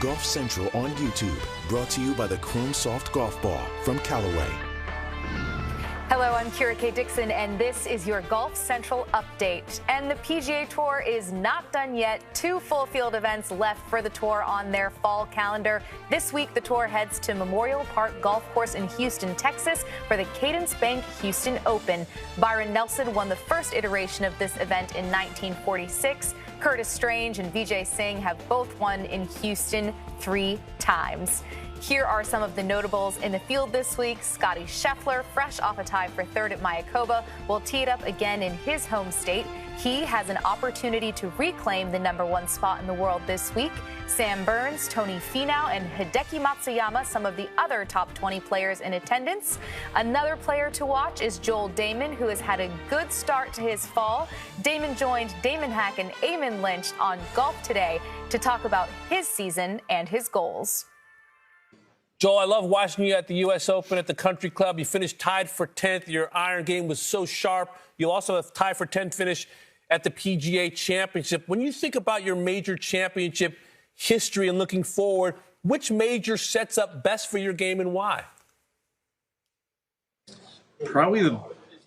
Golf Central on YouTube, brought to you by the Chrome Soft Golf Ball from Callaway. Hello, I'm Kira K. Dixon, and this is your Golf Central update. And the PGA Tour is not done yet. 2 full field events left for the tour on their fall calendar. This week, the tour heads to Memorial Park Golf Course in Houston, Texas for the Cadence Bank Houston Open. Byron Nelson won the first iteration of this event in 1946. Curtis Strange and Vijay Singh have both won in Houston 3 times. Here are some of the notables in the field this week. Scotty Scheffler, fresh off a tie for 3rd at Mayakoba, will tee it up again in his home state. He has an opportunity to reclaim the #1 spot in the world this week. Sam Burns, Tony Finau, and Hideki Matsuyama, some of the other top 20 players in attendance. Another player to watch is Joel Dahmen, who has had a good start to his fall. Dahmen joined Damon Hack and Eamon Lynch on Golf Today to talk about his season and his goals. Joel, I love watching you at the U.S. Open at the Country Club. You finished tied for 10th. Your iron game was so sharp. You also have tied for 10th finish at the PGA Championship. When you think about your major championship history and looking forward, which major sets up best for your game and why? Probably the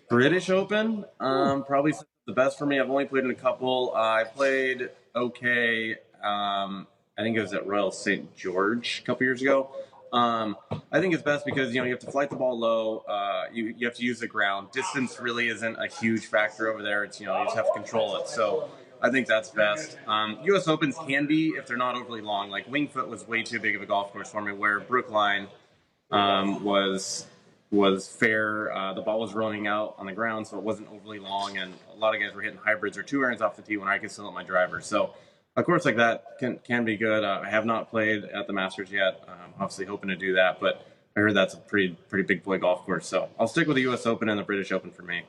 British Open. Probably the best for me. I've only played in a couple. I played okay. I think it was at Royal St. George a couple years ago. I think it's best because, you have to flight the ball low. You have to use the ground. Distance really isn't a huge factor over there. It's, you just have to control it. So I think that's best. U.S. Opens can be if they're not overly long. Like Wingfoot was way too big of a golf course for me, where Brookline was fair. The ball was running out on the ground, so it wasn't overly long. And a lot of guys were hitting hybrids or 2 irons off the tee when I could still hit my driver. So a course like that can be good. I have not played at the Masters yet. Obviously hoping to do that, but I heard that's a pretty big boy golf course. So I'll stick with the U.S. Open and the British Open for me.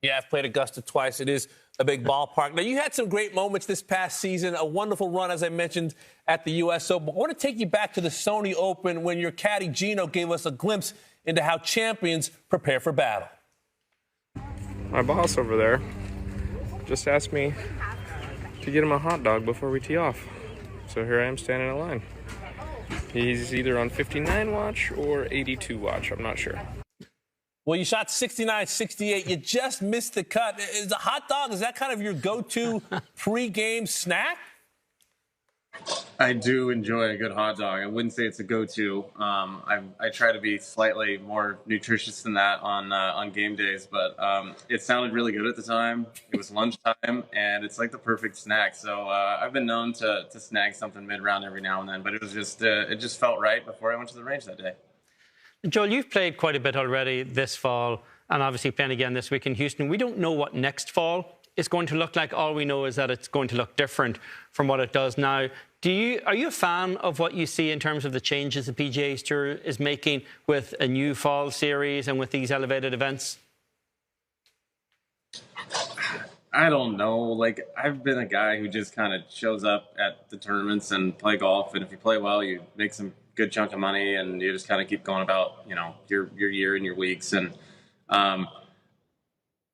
Yeah, I've played Augusta twice. It is a big ballpark. Now, you had some great moments this past season, a wonderful run, as I mentioned, at the U.S. Open. I want to take you back to the Sony Open when your caddy Gino gave us a glimpse into how champions prepare for battle. My boss over there just asked me to get him a hot dog before we tee off. So here I am standing in line. He's either on 59 watch or 82 watch. I'm not sure. Well, you shot 69, 68. You just missed the cut. Is a hot dog, is that kind of your go-to pre-game snack? I do enjoy a good hot dog. I wouldn't say it's a go-to. I try to be slightly more nutritious than that on game days, but it sounded really good at the time. It was lunchtime, and it's like the perfect snack. So I've been known to snag something mid-round every now and then, but it was just it just felt right before I went to the range that day. Joel, you've played quite a bit already this fall, and obviously playing again this week in Houston. We don't know what next fall is going to look like. All we know is that it's going to look different from what it does now. Are you a fan of what you see in terms of the changes the PGA Tour is making with a new fall series and with these elevated events? I don't know. Like, I've been a guy who just kind of shows up at the tournaments and play golf, and if you play well, you make some good chunk of money, and you just kind of keep going about, your year and your weeks. And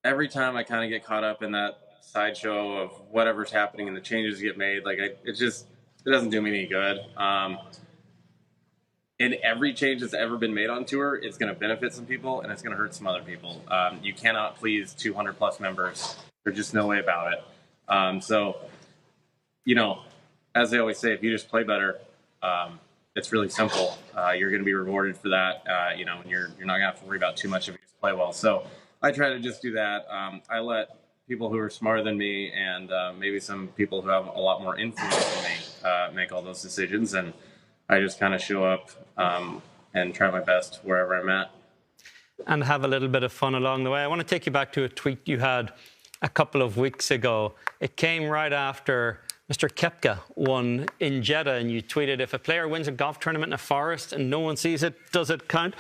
every time I kind of get caught up in that sideshow of whatever's happening and the changes get made, like it doesn't do me any good. And every change that's ever been made on tour, it's going to benefit some people and it's going to hurt some other people. You cannot please 200 plus members. There's just no way about it. So, as they always say, if you just play better, it's really simple. You're going to be rewarded for that, and you're not going to have to worry about too much if you just play well. So I try to just do that. I let people who are smarter than me and maybe some people who have a lot more influence than me make all those decisions. And I just kind of show up and try my best wherever I'm at. And have a little bit of fun along the way. I want to take you back to a tweet you had a couple of weeks ago. It came right after Mr. Koepka won in Jeddah, and you tweeted, "If a player wins a golf tournament in a forest and no one sees it, does it count?"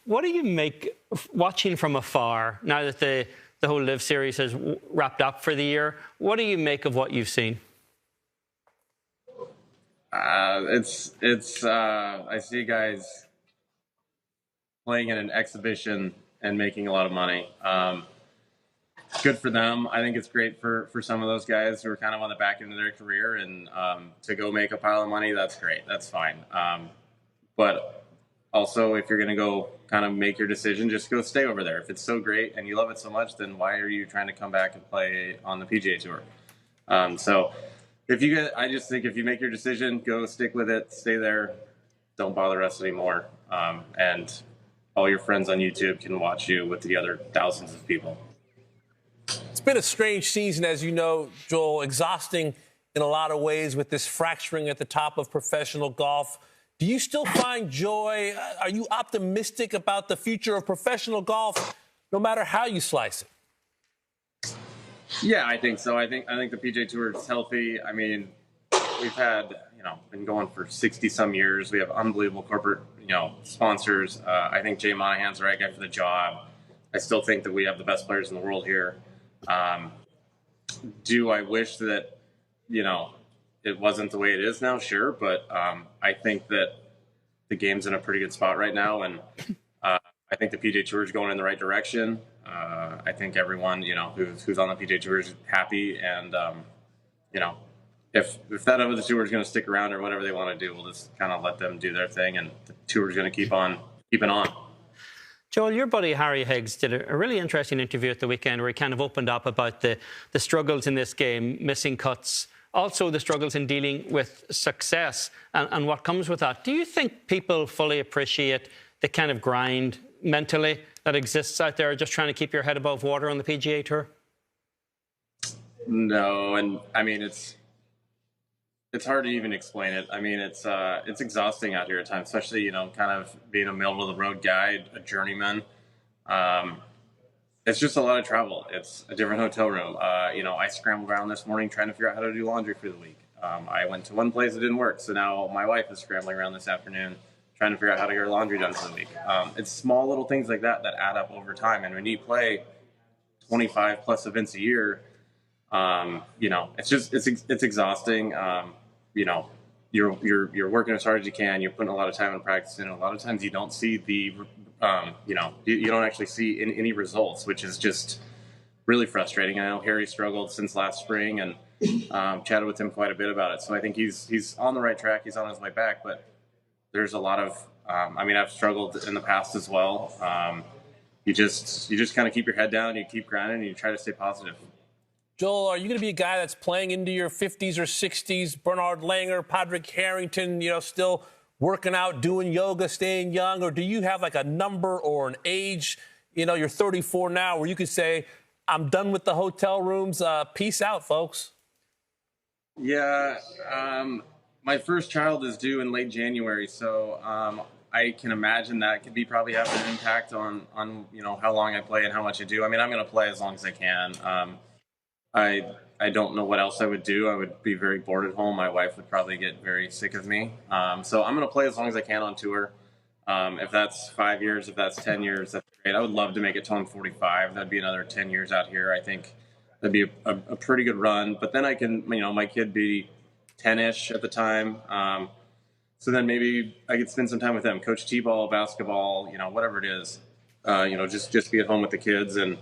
What do you make, watching from afar, now that the whole Live series has wrapped up for the year, what do you make of what you've seen? I see guys playing in an exhibition and making a lot of money. good for them. I think it's great for some of those guys who are kind of on the back end of their career, and to go make a pile of money, that's great. That's fine. But also, if you're going to go kind of make your decision, just go stay over there. If it's so great and you love it so much, then why are you trying to come back and play on the PGA Tour? So I just think if you make your decision, go stick with it, stay there, don't bother us anymore. And all your friends on YouTube can watch you with the other thousands of people. It's been a strange season, as you know, Joel, exhausting in a lot of ways with this fracturing at the top of professional golf. Do you still find joy? Are you optimistic about the future of professional golf, no matter how you slice it? Yeah, I think so. I think the PGA Tour is healthy. I mean, we've had, been going for 60-some years. We have unbelievable corporate, sponsors. I think Jay Monahan's the right guy for the job. I still think that we have the best players in the world here. Do I wish that, it wasn't the way it is now? Sure. But I think that the game's in a pretty good spot right now. And I think the PGA Tour is going in the right direction. I think everyone, who's on the PGA Tour is happy. And, if that other tour is going to stick around or whatever they want to do, we'll just kind of let them do their thing. And the tour is going to keep on keeping on. Joel, your buddy Harry Higgs did a really interesting interview at the weekend where he kind of opened up about the struggles in this game, missing cuts, also the struggles in dealing with success and what comes with that. Do you think people fully appreciate the kind of grind mentally that exists out there, just trying to keep your head above water on the PGA Tour? No, and I mean, it's hard to even explain it. I mean, it's exhausting out here at times, especially, kind of being a middle-of-the-road guy, a journeyman. It's just a lot of travel. It's a different hotel room. I scrambled around this morning trying to figure out how to do laundry for the week. I went to one place that didn't work, so now my wife is scrambling around this afternoon trying to figure out how to get her laundry done for the week. It's small little things like that add up over time. And when you play 25-plus events a year, it's exhausting. You're working as hard as you can. You're putting a lot of time and practice in. A lot of times you don't see you don't actually see any results, which is just really frustrating. I know Harry struggled since last spring and chatted with him quite a bit about it. So I think he's on the right track. He's on his way back, but there's a lot of, I've struggled in the past as well. You just kind of keep your head down and you keep grinding and you try to stay positive. Joel, are you going to be a guy that's playing into your 50s or 60s? Bernard Langer, Padraig Harrington, still working out, doing yoga, staying young? Or do you have like a number or an age? You're 34 now where you could say, I'm done with the hotel rooms. Peace out, folks. Yeah. My first child is due in late January. So I can imagine that could be probably having an impact on how long I play and how much I do. I mean, I'm going to play as long as I can. I don't know what else I would do. I would be very bored at home. My wife would probably get very sick of me. So I'm going to play as long as I can on tour. If that's 5 years, if that's 10 years, that's great. I would love to make it till I'm 45. That'd be another 10 years out here. I think that'd be a pretty good run. But then I can, my kid be 10-ish at the time. So then maybe I could spend some time with them, coach t-ball, basketball, whatever it is. Just be at home with the kids. And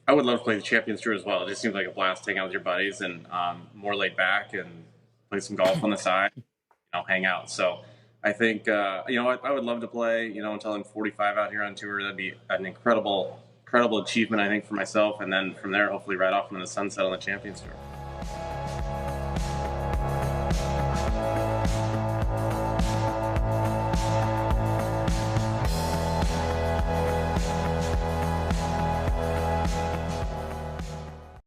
I would love to play the Champions Tour as well. It just seems like a blast to hang out with your buddies and more laid back and play some golf on the side, hang out. So I think, I would love to play, until I'm 45 out here on tour. That'd be an incredible achievement, I think, for myself. And then from there, hopefully right off into the sunset on the Champions Tour.